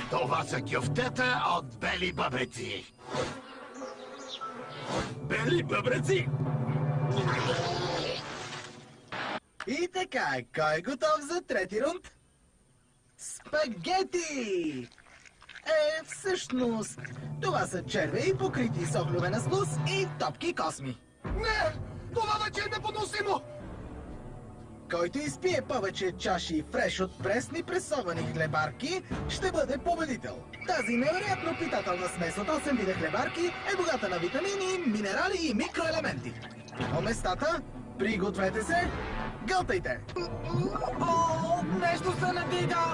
Това са кюфтета от бели бъбреци. Бели бъбреци? И така, кой е готов за трети рунд? Спагети! Всъщност, това са червеи, покрити с охлювена слуз и топки косми. Не! Това вече е непоносимо! Който изпие повече чаши фреш от пресни пресовани хлебарки, ще бъде победител. Тази невероятно питателна смес от 8 вида хлебарки е богата на витамини, минерали и микроелементи. По местата, пригответе се, гълтайте! Нещо се надига!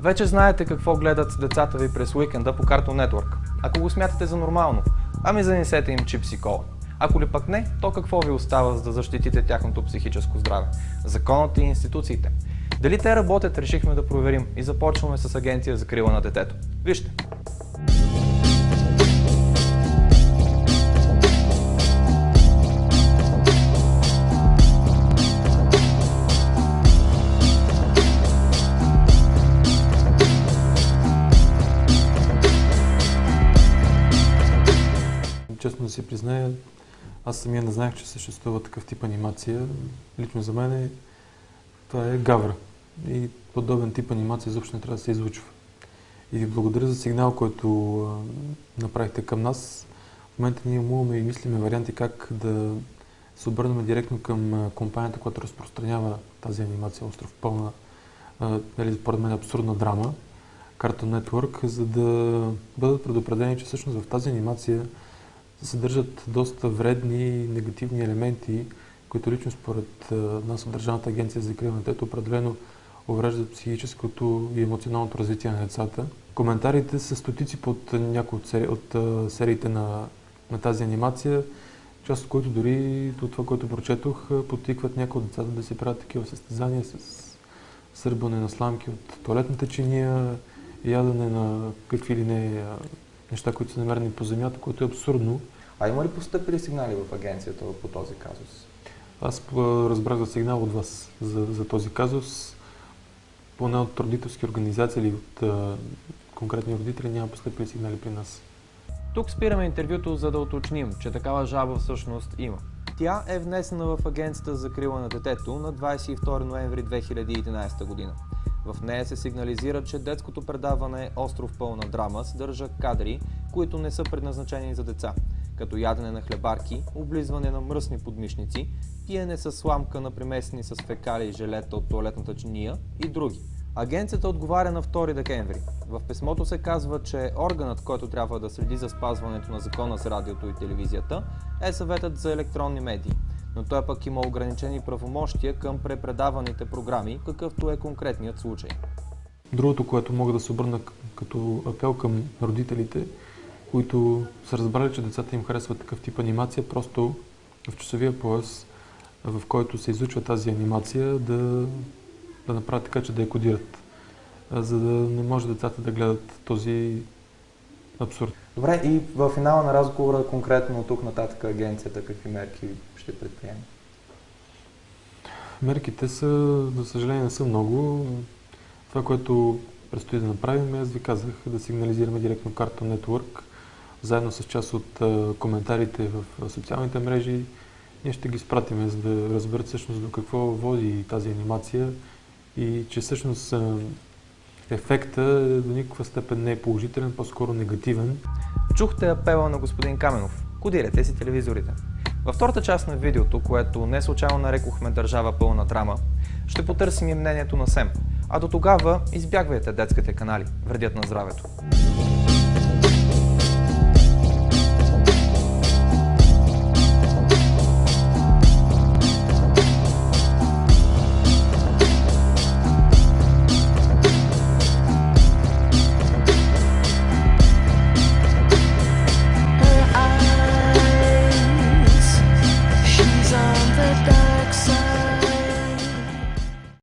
Вече знаете какво гледат децата ви през уикенда по Cartoon Network. Ако го смятате за нормално, ами занесете им чипс и кола. Ако ли пък не, то какво ви остава, за да защитите тяхното психическо здраве? Законът и институциите. Дали те работят, решихме да проверим и започваме с Агенция за закрила на детето. Вижте! Честно да си призная, аз самия не знаех, че съществува такъв тип анимация. Лично за мен това е гавра. И подобен тип анимация изобщо не трябва да се излучва. И ви благодаря за сигнал, който направихте към нас. В момента ние имаме и мислиме варианти как да се обърнем директно към компанията, която разпространява тази анимация Остров пълна, според мен абсурдна драма, Cartoon Network, за да бъдат предупредени, че всъщност в тази анимация се съдържат доста вредни и негативни елементи, които лично според нас от Държавната агенция за закрила на детето определено увреждат психическото и емоционалното развитие на децата. Коментарите са стотици под някои от сериите на тази анимация, част от които дори от това, което прочетох, подтикват някои от децата да си правят такива състезания с сърбане на сламки от тоалетната чиния, ядене на какви ли не неща, които са намерени по земята, което е абсурдно. А има ли постъпили сигнали в агенцията по този казус? Аз разбрах за сигнал от вас за този казус. Поне от родителски организации или от конкретни родители няма постъпили сигнали при нас. Тук спираме интервюто, за да уточним, че такава жалба всъщност има. Тя е внесена в Агенцията за закрила на детето на 22 ноември 2011 година. В нея се сигнализира, че детското предаване Остров пълна драма съдържа кадри, които не са предназначени за деца, като ядене на хлебарки, облизване на мръсни подмишници, пиене с сламка на примесени с фекали и желета от тоалетната чиния и други. Агенцията отговаря на 2 декември. В писмото се казва, че органът, който трябва да следи за спазването на закона за радиото и телевизията, е Съветът за електронни медии. Но той пък има ограничени правомощия към препредаваните програми, какъвто е конкретният случай. Другото, което мога да се обърна като апел към родителите, които са разбрали, че децата им харесват такъв тип анимация, просто в часовия пояс, в който се изучва тази анимация, да направят така, че да я кодират, за да не може децата да гледат този абсурд. Добре, и в финала на разговора, конкретно от тук нататък агенцията, какви мерки ще предприеме? Мерките са, за съжаление, не са много. Това, което предстои да направим, аз ви казах, да сигнализираме директно Cartoon Network, заедно с част от коментарите в социалните мрежи. Ние ще ги спратиме, за да разберат всъщност до какво води тази анимация и че всъщност ефекта до никаква степен не е положителен, по-скоро негативен. Чухте апела на господин Каменов. Кодирайте си телевизорите. Във втората част на видеото, което не случайно нарекохме Държава пълна драма, ще потърсим и мнението на СЕМ. А до тогава избягвайте детските канали, вредят на здравето.